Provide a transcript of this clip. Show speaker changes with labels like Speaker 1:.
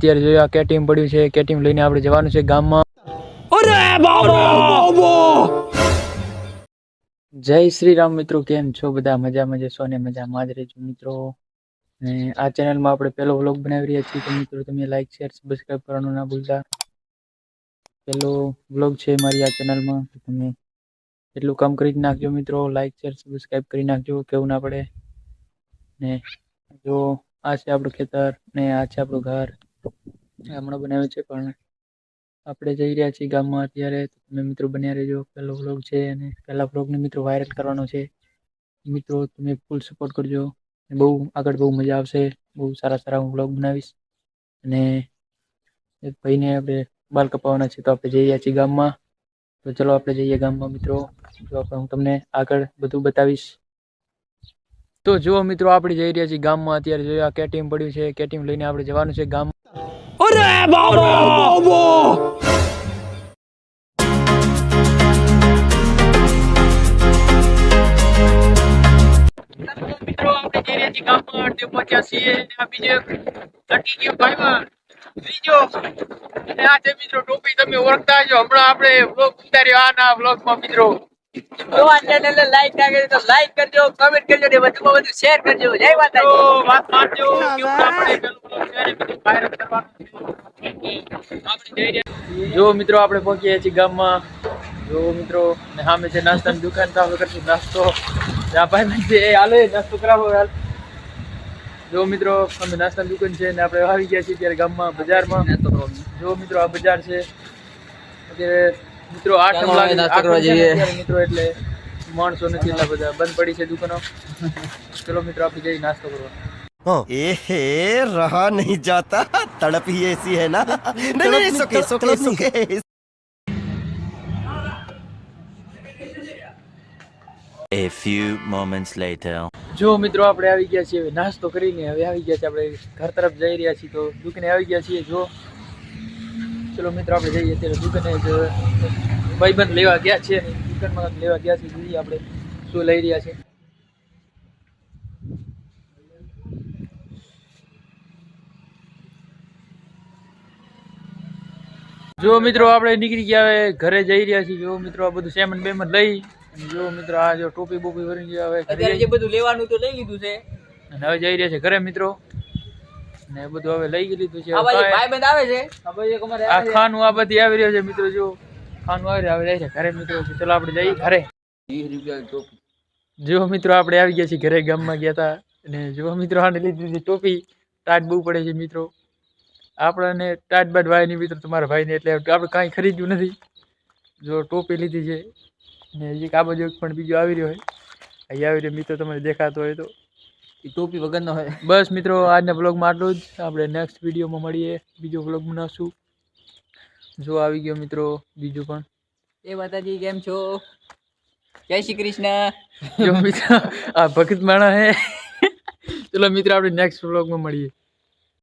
Speaker 1: અત્યારે જોયા કેટીએમ પડ્યું છે, કેટીએમ લઈને આપણે જવાનું છે ગામમાં. જય શ્રી રામ મિત્રો, કેમ છો બધા? મજામાં જશો ને મજામાં જ રહેજો મિત્રો. ને આ ચેનલમાં આપણે પહેલો વ્લોગ બનાવી રહ્યા છીએ, તો મિત્રો તમે લાઈક શેર સબસ્ક્રાઈબ કરવાનું ના ભૂલતા. પહેલો વ્લોગ છે મારી આ ચેનલમાં, તો તમે એટલું કામ કરી નાખજો મિત્રો, લાઈક શેર સબસ્ક્રાઈબ કરી નાખજો, કેવું ના પડે. ને જો આ છે આપણું ખેતર ને આ છે આપણું ઘર. હમણાં બનાવ્યું છે પણ આપણે જઈ રહ્યા છીએ ગામમાં અત્યારે. તમે મિત્રો બન્યા રહેજો, પહેલો વ્લોગ છે અને પહેલા વ્લોગને મિત્રો વાયરલ કરવાનો છે. મિત્રો તમે ફૂલ સપોર્ટ કરજો, બહુ આગળ બહુ મજા આવશે. બહુ સારા હું વ્લોગ બનાવીશ. અને એક ભાઈને આપણે બાલ કપાવવાના છે, તો આપણે જઈ રહ્યા છીએ ગામમાં. તો ચલો આપણે જઈએ ગામમાં મિત્રો. તો હું તમને આગળ બધું બતાવીશ. તો જુઓ મિત્રો, આપણે જઈ રહ્યા છીએ ગામમાં. અત્યારે જોયા કેટીએમ પડ્યું છે, કેટીએમ લઈને આપણે જવાનું છે ગામ. મિત્રો આપણે જઈ રહ્યા છીએ ગામમાં. અડધે પહોંચ્યા છીએ. આ બીજો લટકી ગયો ભાઈમાં બીજો. અને આ છે મિત્રો ટોપી, તમે ઓળખતા હશો. હમણાં આપણે વ્લોગ ઉતાર્યો આના વ્લોગમાં મિત્રો.
Speaker 2: જો આ ચેનલને લાઈક ના કરી તો લાઈક કરજો, કમેન્ટ કરજો ને વધુમાં વધુ શેર કરજો. જય માતાજી.
Speaker 1: તો વાત માનજો કે આપણે પેલું વ્લોગ શેર મિત્રો વાયરલ કરવાનું છે. આપણે જઈ રહ્યા. જો મિત્રો આપણે પહોંચ્યા છીએ ગામમાં. જો મિત્રો ને સામે છે નાસ્તાની દુકાન, તો આપણે કરશું નાસ્તો. ત્યાં ભાઈ છે એ હાલે નાસ્તો કરાવો હાલ. જો મિત્રો અમે નાસ્તાની દુકાન છે ને આપણે આવી ગયા છીએ ત્યારે ગામમાં બજારમાં. જો મિત્રો આ બજાર છે. અત્યારે મિત્રો 8 વાગે નાસ્તો કરવા જઈએ મિત્રો, એટલે માણસો નથી એટલા બધા, બંધ પડી છે દુકાનો. ચલો મિત્રો આપણે જઈ નાસ્તો કરવા.
Speaker 3: एहे रहा नहीं जाता, तड़प ही ऐसी है ना. नहीं सुके. A few moments later.
Speaker 1: જો મિત્રો આપણે આવી ગયા છીએ, હવે નાસ્તો કરીને હવે આવી ગયા છીએ આપણે ઘર તરફ જઈ રહ્યા છીએ. તો દુકાને આવી ગયા છીએ. જો ચલો મિત્રો આપણે જઈએ. અત્યારે દુકાને જ ભાઈબંધ લેવા ગયા છે, દુકાનમાં લેવા ગયા છે. જોઈએ આપણે શું લઈ રહ્યા છે. જો મિત્રો આપણે નીકળી ગયા, હવે ઘરે જઈ રહ્યા છીએ. જો મિત્રો આ બધું સેમન બેમન લઈ, જો મિત્રો આ જો ટોપી બોપી ભરી ગયા, હવે
Speaker 2: અત્યારે જે બધું લેવાનું તો લઈ લીધું છે
Speaker 1: અને હવે જઈ રહ્યા છે ઘરે મિત્રો. ને બધું હવે લઈ લીધું છે.
Speaker 2: આ બાજુ ભાઈબંધ આવે છે, આ બાજુ એક અમારે
Speaker 1: આ ખાનું આ બધી આવી રહ્યો છે મિત્રો. જો ખાનું આવી રહ્યું, હવે જાય છે ઘરે મિત્રો. ચલો આપણે જઈએ ઘરે.
Speaker 2: 20 રૂપિયા ટોપી.
Speaker 1: જો મિત્રો આપણે આવી ગયા છીએ ઘરે, ગામમાં ગયા હતા. અને જો મિત્રો આને લીધી હતી ટોપી, ટાટ બહુ પડે છે મિત્રો. આપણને ટાટ બાટ વાય નહીં મિત્રો તમારા ભાઈને, એટલે આપણે કાંઈ ખરીદ્યું નથી. જો ટોપી લીધી છે. ને એક આ બાજુ પણ બીજો આવી રહ્યો હોય, અહીં આવી રહ્યો મિત્રો, તમને દેખાતો હોય તો.
Speaker 2: એ ટોપી વગરનો હોય.
Speaker 1: બસ મિત્રો આજના બ્લોગમાં આટલું જ. આપણે નેક્સ્ટ વિડીયોમાં મળીએ, બીજો બ્લોગ બનાવશું. જો આવી ગયો મિત્રો બીજું પણ.
Speaker 2: એ માતાજી કેમ છો? જય શ્રી કૃષ્ણ.
Speaker 1: જો મિત્રો આ ભગત માણા હે. ચલો મિત્રો આપણે નેક્સ્ટ બ્લોગમાં મળીએ.